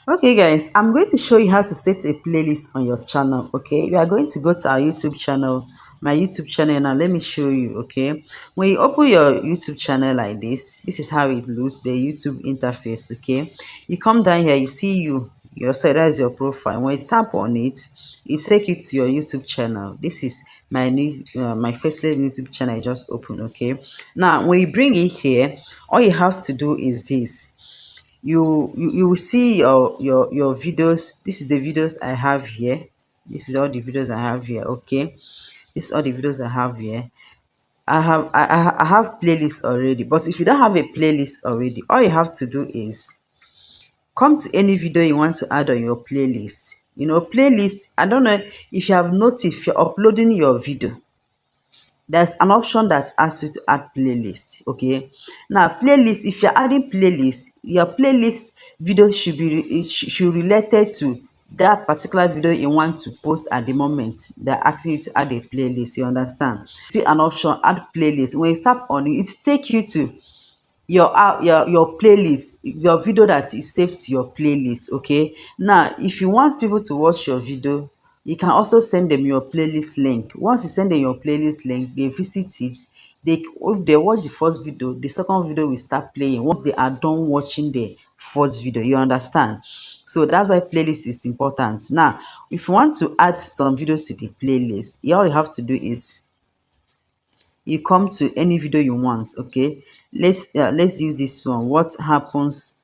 Okay guys, I'm going to show you how to set a playlist on your channel. Okay, we are going to go to our YouTube channel, my YouTube channel. Now let me show you. Okay, when you open your YouTube channel like this is how it looks, the YouTube interface. Okay, you come down here, you see your side, that's your profile. When you tap on it, it take you to your YouTube channel. This is my new my first YouTube channel I just opened. Okay, now when you bring it here, all you have to do is this. You will see your videos. This is the videos I have here. This is all the videos I have here. Okay, this is all the videos I have here. I have playlists already, but if you don't have a playlist already, all you have to do is come to any video you want to add on your playlist. Playlist, I don't know if you have noticed, if you're uploading your video, there's an option that asks you to add playlist. Okay, now playlist, if you're adding playlist, your playlist video should be should related to that particular video you want to post at the moment. They're asking you to add a playlist, you understand? See an option, add playlist. When you tap on it, it take you to your playlist, your video that is saved to your playlist. Okay, now if you want people to watch your video, you can also send them your playlist link. Once you send them your playlist link, they visit it. If they watch the first video, the second video will start playing once they are done watching the first video, you understand? So that's why playlist is important. Now if you want to add some videos to the playlist, all you have to do is you come to any video you want. Okay, let's use this one. What happens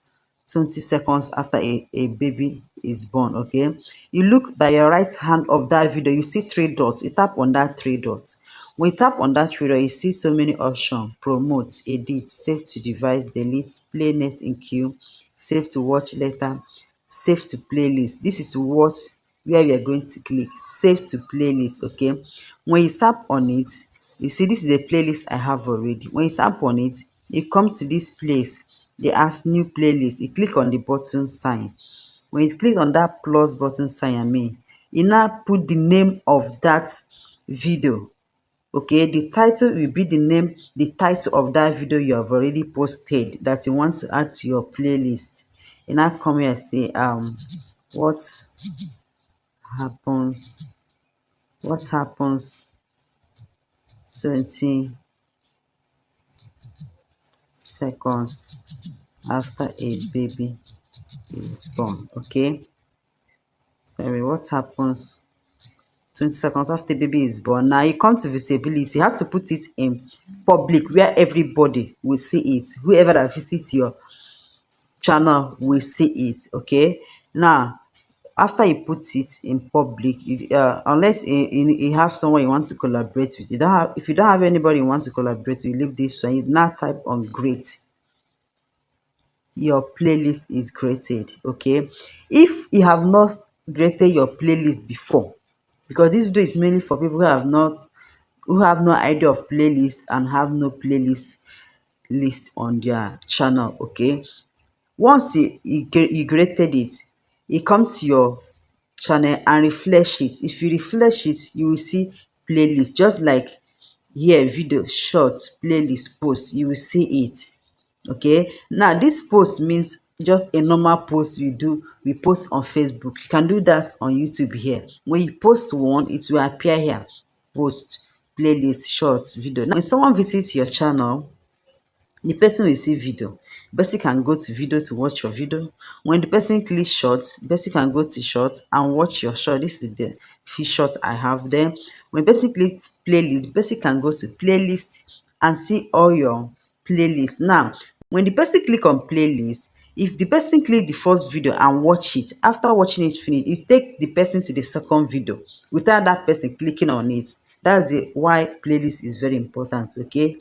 20 seconds after a baby is born? Okay, you look by your right hand of that video, you see three dots. You tap on that three dots. When you tap on that three dots, you see so many options: promote, edit, save to device, delete, play next in queue, save to watch later, save to playlist. This is what where we are going to click, save to playlist. Okay, when you tap on it, you see this is the playlist I have already. When you tap on it, it comes to this place, they ask new playlist. You click on the button sign. When you click on that plus button sign, you now put the name of that video. Okay, the title will be the title of that video you have already posted that you want to add to your playlist. You now come here and say what happens what happens 20 seconds after a baby is born. Okay, sorry, what happens 20 seconds after baby is born? Now you come to visibility. You have to put it in public where everybody will see it. Whoever that visits your channel will see it. Okay, now after you put it in public, unless you have someone you want to collaborate with, if you don't have anybody you want to collaborate with, you leave this one. You now type on great, your playlist is created. Okay, if you have not created your playlist before, because this video is mainly for people who have no idea of playlist and have no playlist list on their channel. Okay, once you created it, you come to your channel and refresh it. If you refresh it, you will see playlist, just like here, video, short, playlist, post, you will see it. Okay, now this post means just a normal post we post on Facebook. You can do that on YouTube. Here, when you post one, it will appear here: post, playlist, short, video. Now if someone visits your channel, the person will see video. The person can go to video to watch your video. When the person clicks short, the person can go to short and watch your short. This is the few shorts I have there. When the person clicks playlist, the person can go to playlist and see all your playlist. Now when the person click on playlist, if the person click the first video and watch it, after watching it finish, you take the person to the second video without that person clicking on it. That's the why playlist is very important. Okay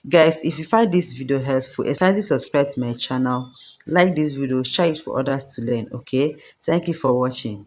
guys, if you find this video helpful, especially subscribe to my channel, like this video, share it for others to learn. Okay, thank you for watching.